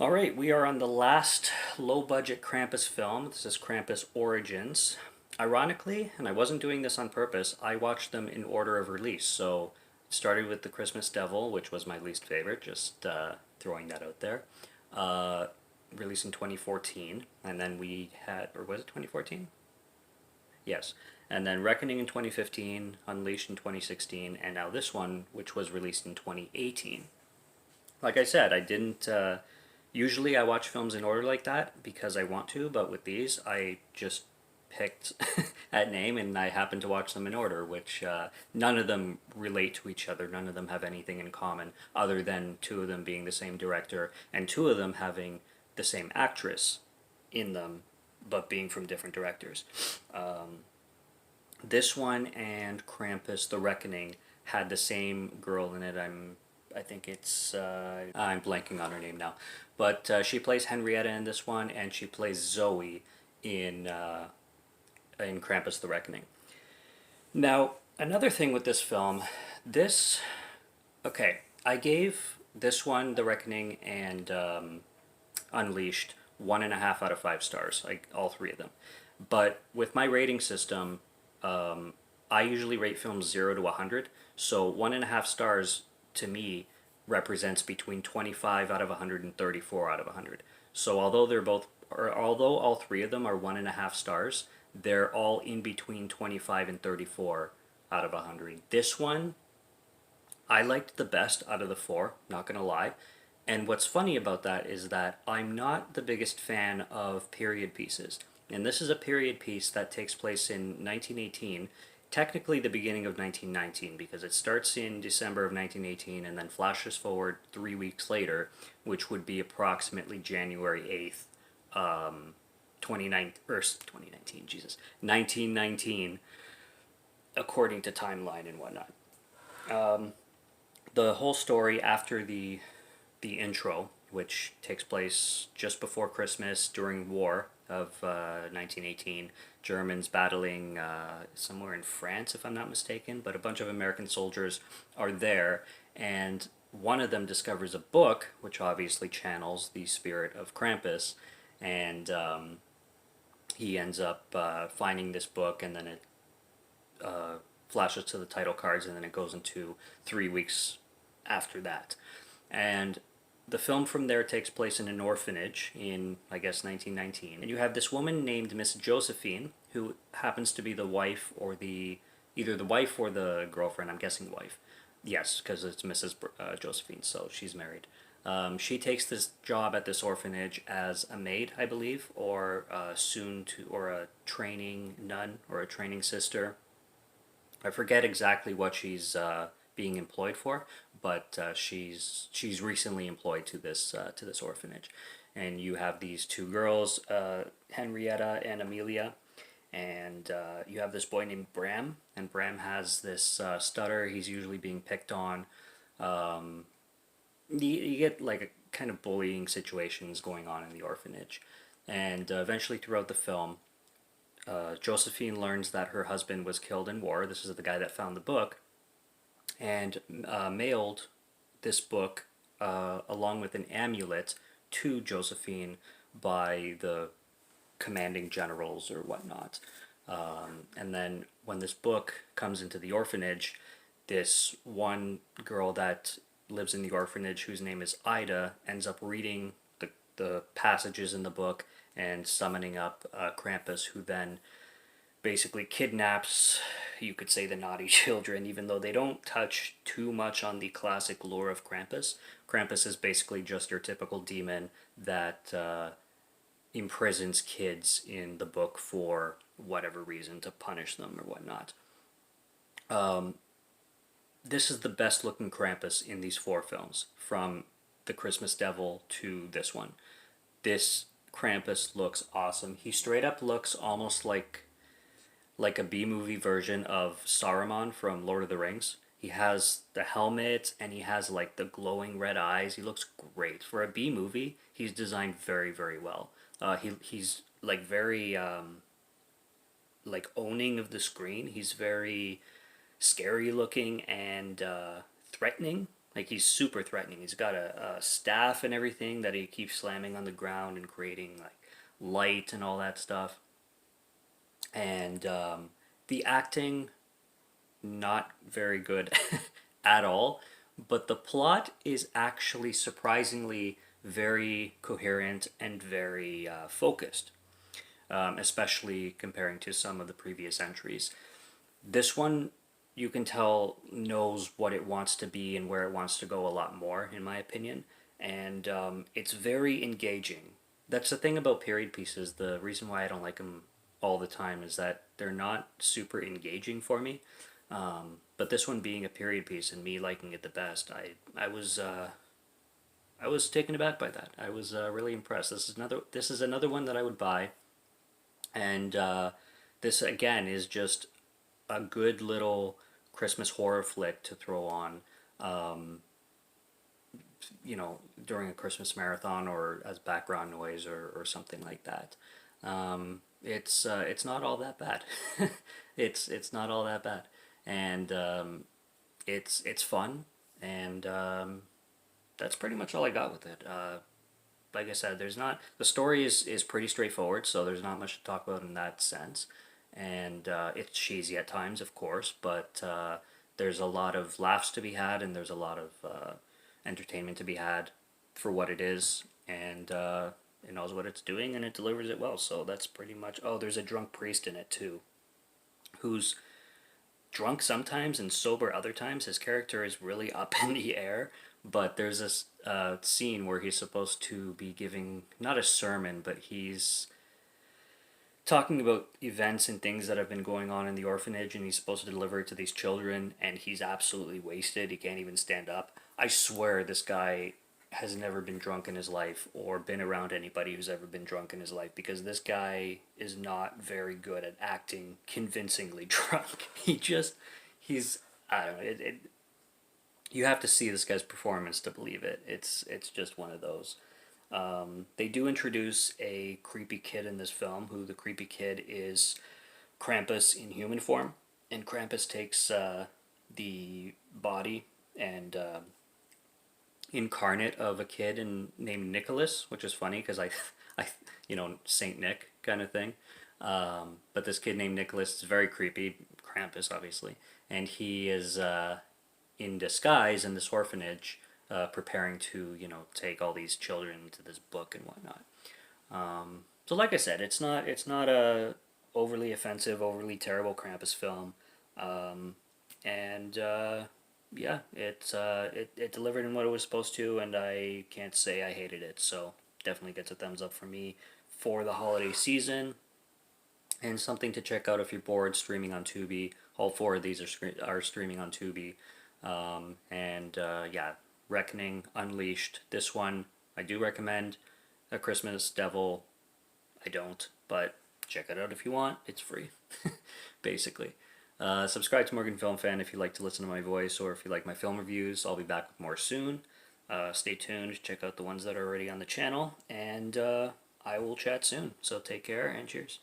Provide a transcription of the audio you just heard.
All right, we are on the last low budget Krampus film. This is Krampus Origins. Ironically, and I wasn't doing this on purpose, I watched them in order of release. So it started with The Christmas Devil, which was my least favorite, just throwing that out there. Uh, Released in 2014. And then we had, or was it 2014? Yes. And then Reckoning in 2015, Unleashed in 2016, and now this one, which was released in 2018. Like I said, I didn't. Usually, I watch films in order like that because I want to, but with these, I just picked at name and I happened to watch them in order, which none of them relate to each other. None of them have anything in common other than two of them being the same director and two of them having the same actress in them, but being from different directors. This one and Krampus: The Reckoning had the same girl in it. I think it's I'm blanking on her name now, but she plays Henrietta in this one, and she plays Zoe in Krampus: The Reckoning. Now, another thing with this film, this okay, I gave this one, The Reckoning, and Unleashed 1.5 out of 5 stars, like all three of them. But with my rating system, I usually rate films 0 to 100. So 1.5 stars to me represents between 25 out of 100 and 34 out of 100. So although all three of them are 1.5 stars, they're all in between 25 and 34 out of 100. This one I liked the best out of the four, not gonna lie. And what's funny about that is that I'm not the biggest fan of period pieces. And this is a period piece that takes place in 1918, technically the beginning of 1919, because it starts in December of 1918 and then flashes forward 3 weeks later, which would be approximately January 8th, 2019, Jesus, 1919, according to timeline and whatnot. The whole story after the intro, which takes place just before Christmas during war of 1918. Germans battling somewhere in France, if I'm not mistaken, but a bunch of American soldiers are there, and one of them discovers a book, which obviously channels the spirit of Krampus, and he ends up finding this book, and then it flashes to the title cards, and then it goes into 3 weeks after that. And the film from there takes place in an orphanage in, I guess, 1919. And you have this woman named Miss Josephine, who happens to be the wife or either the wife or the girlfriend, I'm guessing wife. Yes, because it's Mrs. Josephine, so she's married. She takes this job at this orphanage as a maid, I believe, or or a training nun or a training sister. I forget exactly what she's being employed for, but she's recently employed to this orphanage, and you have these two girls, Henrietta and Amelia, and you have this boy named Bram, and Bram has this stutter. He's usually being picked on. You get like a kind of bullying situations going on in the orphanage, and eventually throughout the film, Josephine learns that her husband was killed in war. This is the guy that found the book, and mailed this book along with an amulet to Josephine by the commanding generals or whatnot. And then when this book comes into the orphanage, this one girl that lives in the orphanage, whose name is Ida, ends up reading the passages in the book and summoning up Krampus, who then basically kidnaps, you could say, the naughty children, even though they don't touch too much on the classic lore of Krampus. Krampus is basically just your typical demon that imprisons kids in the book for whatever reason, to punish them or whatnot. This is the best looking Krampus in these four films, from The Christmas Devil to this one. This Krampus looks awesome. He straight up looks almost like a B movie version of Saruman from Lord of the Rings. He has the helmet and he has like the glowing red eyes. He looks great for a B movie. He's designed very, very well. He's like very like owning of the screen. He's very scary looking and threatening Like he's super threatening. He's got a staff and everything that he keeps slamming on the ground and creating like light and all that stuff. And the acting, not very good at all. But the plot is actually surprisingly very coherent and very focused, especially comparing to some of the previous entries. This one, you can tell, knows what it wants to be and where it wants to go a lot more, in my opinion. And it's very engaging. That's the thing about period pieces. The reason why I don't like them all the time is that they're not super engaging for me. But this one being a period piece and me liking it the best, I was taken aback by that. I was really impressed. This is another one that I would buy, and this again is just a good little Christmas horror flick to throw on, um, during a Christmas marathon or as background noise or something like that. It's not all that bad. It's not all that bad, and it's fun, and that's pretty much all I got with it. Like I said, there's not the story is pretty straightforward, so there's not much to talk about in that sense, and it's cheesy at times, of course, but there's a lot of laughs to be had, and there's a lot of entertainment to be had for what it is, and it knows what it's doing, and it delivers it well. So that's pretty much. Oh, there's a drunk priest in it too, who's drunk sometimes and sober other times. His character is really up in the air, but there's this scene where he's supposed to be giving not a sermon, but he's talking about events and things that have been going on in the orphanage, and he's supposed to deliver it to these children, and he's absolutely wasted. He can't even stand up. I swear this guy has never been drunk in his life or been around anybody who's ever been drunk in his life, because this guy is not very good at acting convincingly drunk. He's I don't know, you have to see this guy's performance to believe it. It's just one of those. They do introduce a creepy kid in this film, who the creepy kid is Krampus in human form, and Krampus takes the body and incarnate of a kid named Nicholas, which is funny because I, Saint Nick kind of thing. But this kid named Nicholas is very creepy, Krampus obviously, and he is in disguise in this orphanage, preparing to take all these children to this book and whatnot. So like I said, it's not a overly offensive, overly terrible Krampus film, and yeah, it delivered in what it was supposed to, and I can't say I hated it. So definitely gets a thumbs up for me for the holiday season, and something to check out if you're bored streaming on Tubi. All four of these are streaming on Tubi, and yeah, Reckoning, Unleashed. This one I do recommend. A Christmas Devil, I don't, but check it out if you want. It's free, basically. Subscribe to Morgan Film Fan if you like to listen to my voice, or if you like my film reviews. I'll be back with more soon. Stay tuned. Check out the ones that are already on the channel, and I will chat soon. So take care and cheers.